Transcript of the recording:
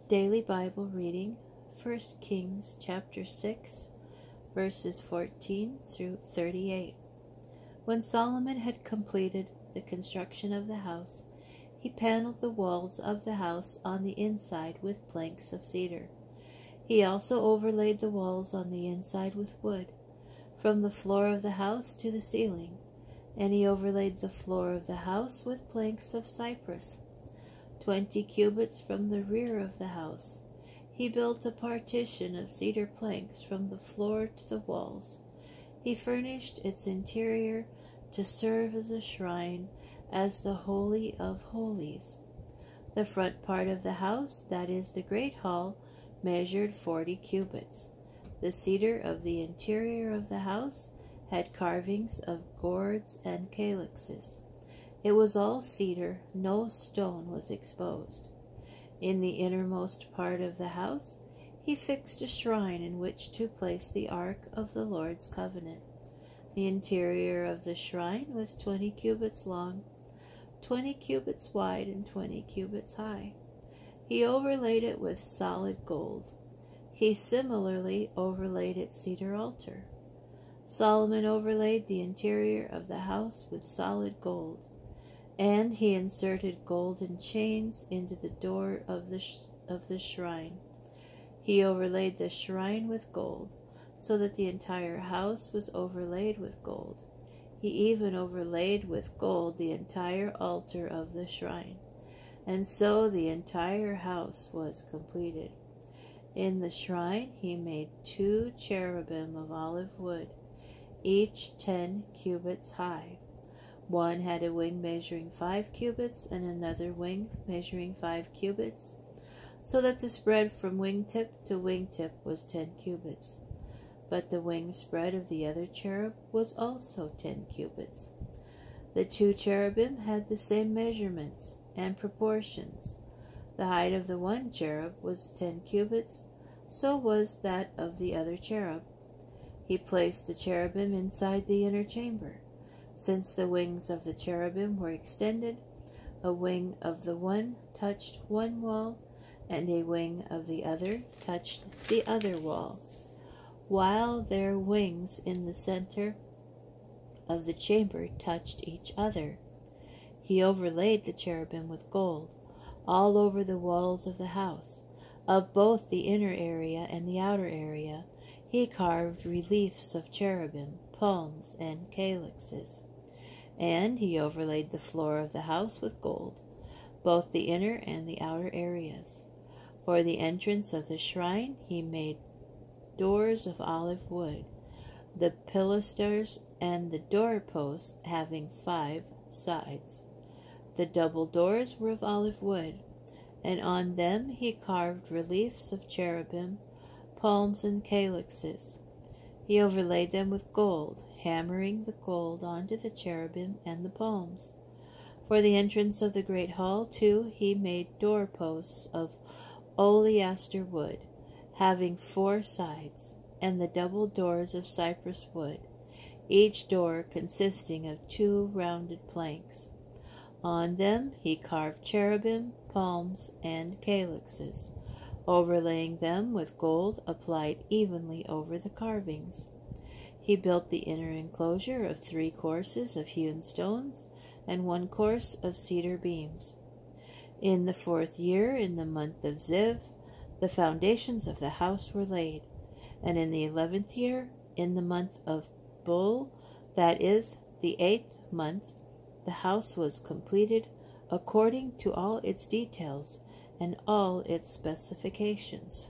Daily Bible reading, 1 Kings chapter 6, verses 14 through 38. When Solomon had completed the construction of the house, he paneled the walls of the house on the inside with planks of cedar. He also overlaid the walls on the inside with wood, from the floor of the house to the ceiling, and he overlaid the floor of the house with planks of cypress, 20 cubits from the rear of the house. He built a partition of cedar planks from the floor to the walls. He furnished its interior to serve as a shrine, as the Holy of Holies. The front part of the house, that is the great hall, measured 40 cubits. The cedar of the interior of the house had carvings of gourds and calyxes. It was all cedar, no stone was exposed. In the innermost part of the house, he fixed a shrine in which to place the ark of the Lord's covenant. The interior of the shrine was 20 cubits long, 20 cubits wide, and 20 cubits high. He overlaid it with solid gold. He similarly overlaid its cedar altar. Solomon overlaid the interior of the house with solid gold, and he inserted golden chains into the door of the shrine. He overlaid the shrine with gold, so that the entire house was overlaid with gold. He even overlaid with gold the entire altar of the shrine, and so the entire house was completed. In the shrine he made 2 cherubim of olive wood, each 10 cubits high. One had a wing measuring 5 cubits and another wing measuring 5 cubits, so that the spread from wingtip to wingtip was 10 cubits. But the wing spread of the other cherub was also 10 cubits. The 2 cherubim had the same measurements and proportions. The height of the one cherub was 10 cubits, so was that of the other cherub. He placed the cherubim inside the inner chamber. Since the wings of the cherubim were extended, a wing of the one touched one wall, and a wing of the other touched the other wall, while their wings in the center of the chamber touched each other. He overlaid the cherubim with gold all over the walls of the house. Of both the inner area and the outer area, he carved reliefs of cherubim, palms, and calyxes. And he overlaid the floor of the house with gold, both the inner and the outer areas. For the entrance of the shrine he made doors of olive wood, the pilasters and the doorposts having 5 sides. The double doors were of olive wood, and on them he carved reliefs of cherubim, palms, and calyxes. He overlaid them with gold, hammering the gold onto the cherubim and the palms. For the entrance of the great hall, too, he made doorposts of oleaster wood, having 4 sides, and the double doors of cypress wood, each door consisting of 2 rounded planks. On them he carved cherubim, palms, and calyxes, overlaying them with gold applied evenly over the carvings. He built the inner enclosure of 3 courses of hewn stones and 1 course of cedar beams. In the 4th year, in the month of Ziv, the foundations of the house were laid, and in the 11th year, in the month of Bul, that is, the 8th month, the house was completed according to all its details and all its specifications.